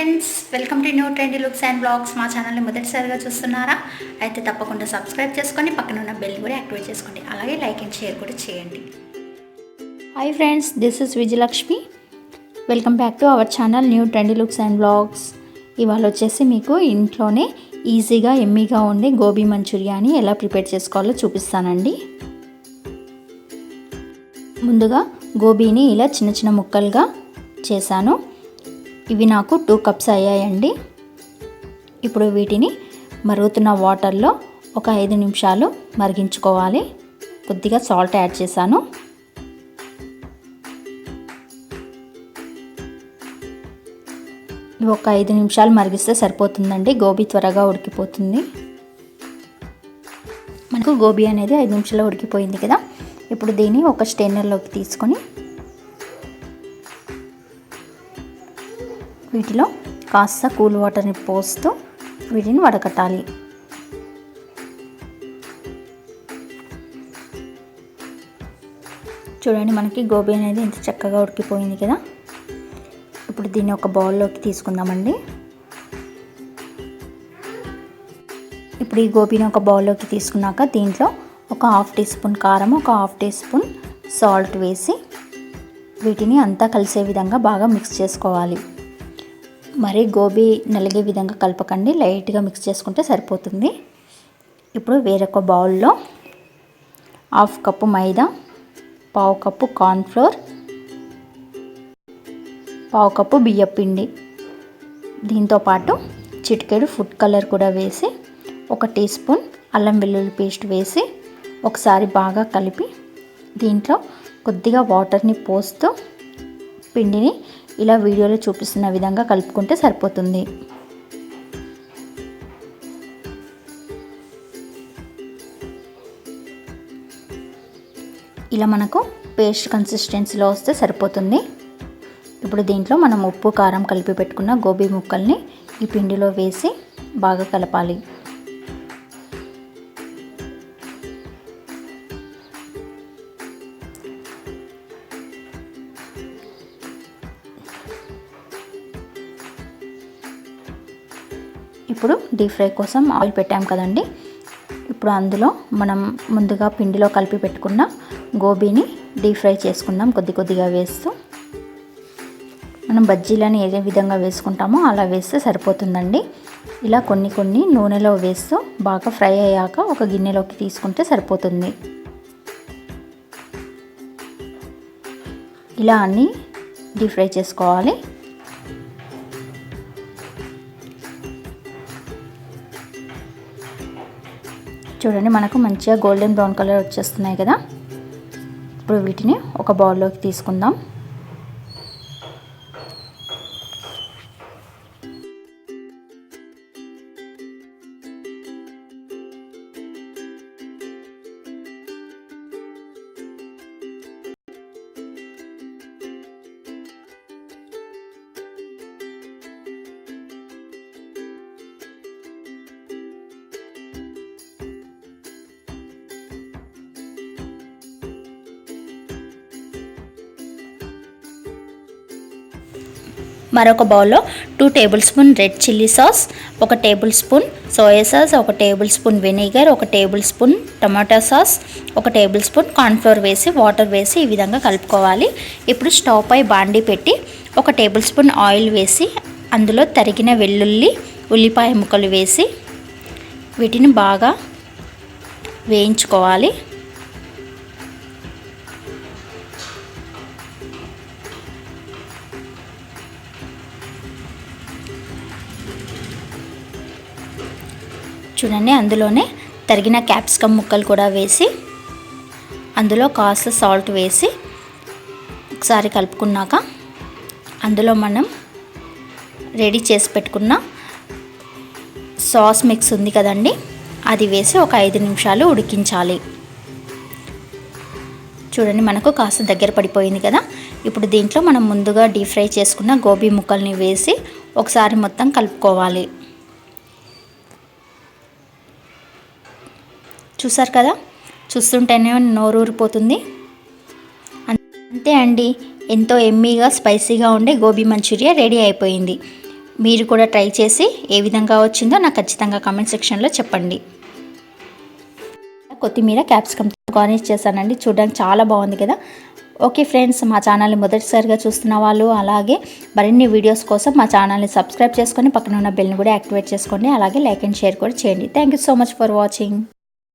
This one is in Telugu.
Friends, welcome to new trendy looks and blogs. మా ఛానల్ని మొదటిసారిగా చూస్తున్నారా? అయితే తప్పకుండా సబ్స్క్రైబ్ చేసుకొని పక్కన ఉన్న బెల్ కూడా యాక్టివేట్ చేసుకోండి. అలాగే లైక్ అండ్ షేర్ కూడా చేయండి. Hi friends, this is Vijayalakshmi. Welcome back to our channel new trendy looks and blogs. ఇవాళ వచ్చేసి మీకు ఇంట్లోనే ఈజీగా ఎమ్మీగా ఉండే గోబీ మంచూరియాని ఎలా ప్రిపేర్ చేసుకోవాలో చూపిస్తానండి. ముందుగా గోబీని ఇలా చిన్న చిన్న ముక్కలుగా చేశాను. ఇవి నాకు 2 కప్స్ అయ్యాయండి. ఇప్పుడు వీటిని మరుగుతున్న వాటర్లో ఒక 5 నిమిషాలు మరిగించుకోవాలి. కొద్దిగా సాల్ట్ యాడ్ చేశాను. ఇవి ఒక 5 నిమిషాలు మరిగిస్తే సరిపోతుందండి. గోబీ త్వరగా ఉడికిపోతుంది. మనకు గోబీ అనేది 5 నిమిషాల్లో ఉడికిపోయింది కదా. ఇప్పుడు దీన్ని ఒక స్టెయినర్లోకి తీసుకొని వీటిలో కాస్త కూల్ వాటర్ని పోస్తూ వీటిని వడకట్టాలి. చూడండి, మనకి గోబీ అనేది ఎంత చక్కగా ఉడికిపోయింది కదా. ఇప్పుడు దీన్ని ఒక బౌల్లోకి తీసుకుందామండి. ఇప్పుడు ఈ గోబీని ఒక బౌల్లోకి తీసుకున్నాక దీంట్లో ఒక 1/2 టీ స్పూన్ కారం, ఒక 1/2 టీ స్పూన్ సాల్ట్ వేసి వీటిని అంతా కలిసే విధంగా బాగా మిక్స్ చేసుకోవాలి. మరి గోబీ నలిగే విధంగా కలపకండి, లైట్గా మిక్స్ చేసుకుంటే సరిపోతుంది. ఇప్పుడు వేరొక బౌల్లో 1/2 కప్పు మైదా, 1/2 కప్పు కార్న్ఫ్లోర్, 1/2 కప్పు బియ్యపిండి, దీంతోపాటు చిటికెడు ఫుడ్ కలర్ కూడా వేసి 1 టీ స్పూన్ అల్లం వెల్లుల్లి పేస్ట్ వేసి ఒకసారి బాగా కలిపి దీంట్లో కొద్దిగా వాటర్ని పోస్తూ పిండిని ఇలా వీడియోలో చూపిస్తున్న విధంగా కలుపుకుంటే సరిపోతుంది. ఇలా మనకు పేస్ట్ కన్సిస్టెన్సీలో వస్తే సరిపోతుంది. ఇప్పుడు దీంట్లో మనం ఉప్పు కారం కలిపి పెట్టుకున్న గోబీ ముక్కల్ని ఈ పిండిలో వేసి బాగా కలపాలి. ఇప్పుడు డీప్ ఫ్రై కోసం ఆయిల్ పెట్టాం కదండి. ఇప్పుడు అందులో మనం ముందుగా పిండిలో కలిపి పెట్టుకున్న గోబీని డీప్ ఫ్రై చేసుకుందాం. కొద్దిగా వేస్తూ మనం బజ్జీలని ఏ విధంగా వేసుకుంటామో అలా వేస్తే సరిపోతుందండి. ఇలా కొన్ని నూనెలో వేస్తూ బాగా ఫ్రై అయ్యాక ఒక గిన్నెలోకి తీసుకుంటే సరిపోతుంది. ఇలా అన్నీ డీప్ ఫ్రై చేసుకోవాలి. చూడండి, మనకు మంచిగా గోల్డెన్ బ్రౌన్ కలర్ వచ్చేస్తున్నాయి కదా. ఇప్పుడు వీటిని ఒక బౌల్లోకి తీసుకుందాం. మరొక బౌల్లో 2 table spoon red chilli sauce, 1 table spoon soya sauce, 1 table spoon vinegar, 1 table spoon టమాటా సాస్, 1 టేబుల్ స్పూన్ కార్న్ఫ్లోర్ వేసి వాటర్ వేసి ఈ విధంగా కలుపుకోవాలి. ఇప్పుడు స్టవ్ పై బాండీ పెట్టి 1 టేబుల్ స్పూన్ ఆయిల్ వేసి అందులో తరిగిన వెల్లుల్లి, ఉల్లిపాయ ముక్కలు వేసి వీటిని బాగా వేయించుకోవాలి. చూడండి, అందులోనే తరిగిన క్యాప్సికమ్ ముక్కలు కూడా వేసి అందులో కాస్త సాల్ట్ వేసి ఒకసారి కలుపుకున్నాక అందులో మనం రెడీ చేసి పెట్టుకున్న సాస్ మిక్స్ ఉంది కదండి, అది వేసి ఒక 5 నిమిషాలు ఉడికించాలి. చూడండి, మనకు కాస్త దగ్గర పడిపోయింది కదా. ఇప్పుడు దీంట్లో మనం ముందుగా డీప్ ఫ్రై చేసుకున్న గోబీ ముక్కల్ని వేసి ఒకసారి మొత్తం కలుపుకోవాలి. చూసారు కదా, చూస్తుంటేనే నోరూరిపోతుంది. అంతే అండి, ఎంతో ఎమ్మీగా స్పైసీగా ఉండే గోబీ మంచూరియా రెడీ అయిపోయింది. మీరు కూడా ట్రై చేసి ఏ విధంగా వచ్చిందో నాకు ఖచ్చితంగా కామెంట్ సెక్షన్లో చెప్పండి. కొత్తిమీర క్యాప్సికమ్ గార్నిష్ చేశానండి. చూడడానికి చాలా బాగుంది కదా. ఓకే ఫ్రెండ్స్, మా ఛానల్ని మొదటిసారిగా చూస్తున్న వాళ్ళు అలాగే మరిన్ని వీడియోస్ కోసం మా ఛానల్ని సబ్స్క్రైబ్ చేసుకొని పక్కన ఉన్న బెల్ని కూడా యాక్టివేట్ చేసుకోండి. అలాగే లైక్ అండ్ షేర్ కూడా చేయండి. Thank you so much for watching.